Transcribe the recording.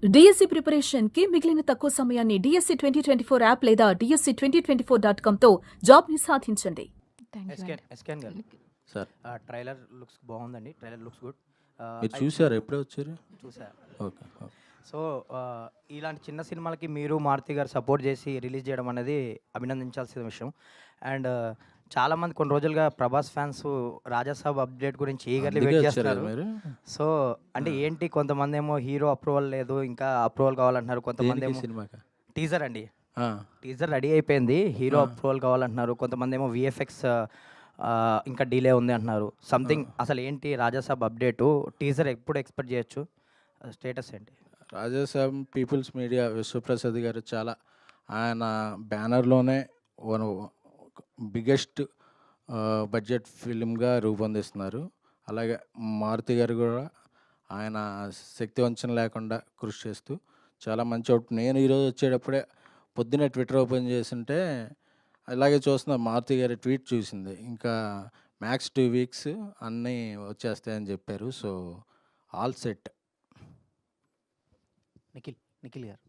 DSC preparation కి మిగిలిన తక్కువ సమయాన్ని డిఎస్సి 2024 యాప్ లేదా డిఎస్సి 2024.com తో జాబ్ ని సాధించండి. ఎస్కేన్ గారు సార్ ట్రైలర్ లుక్స్ బాగుందండి. Trailer looks good. మీరు చూసారు ఎప్పుడే వచ్చారు? చూసారు. ఓకే. సో ఇలాంటి చిన్న సినిమాలకి మీరు మారుతి గారు సపోర్ట్ చేసి రిలీజ్ చేయడం అనేది అభినందించాల్సిన విషయం. అండ్ చాలామంది కొన్ని రోజులుగా ప్రభాస్ ఫ్యాన్స్ రాజాసాబ్ అప్డేట్ గురించి ఈగర్లీ వెయిట్ చేస్తున్నారు. సో అంటే ఏంటి, కొంతమంది ఏమో హీరో అప్రూవల్ లేదు, ఇంకా అప్రూవల్ కావాలంటున్నారు. కొంతమంది ఏమో టీజర్ అండి, టీజర్ రెడీ అయిపోయింది, హీరో అప్రూవల్ కావాలంటున్నారు. కొంతమంది ఏమో విఎఫ్ఎక్స్ ఇంకా డిలే ఉంది అంటున్నారు. సంథింగ్ అసలు ఏంటి రాజాసాబ్ అప్డేటు, టీజర్ ఎప్పుడు ఎక్స్పెక్ట్ చేయొచ్చు, స్టేటస్ ఏంటి? రాజాసాబ్ పీపుల్స్ మీడియా విశ్వప్రసాద్ గారు చాలా ఆయన బ్యానర్లోనే బిగ్గెస్ట్ బడ్జెట్ ఫిలింగా రూపొందిస్తున్నారు. అలాగే మారుతి గారు కూడా ఆయన శక్తి వంచన లేకుండా కృషి చేస్తూ చాలా మంచి అవుట్. నేను ఈరోజు వచ్చేటప్పుడే పొద్దున్నే ట్విట్టర్ ఓపెన్ చేస్తుంటే అలాగే చూస్తున్నా, మారుతి గారి ట్వీట్ చూసింది, ఇంకా మ్యాక్స్ 2 వీక్స్ అన్నీ వచ్చేస్తాయని చెప్పారు. So all set. నిఖిల్ గారు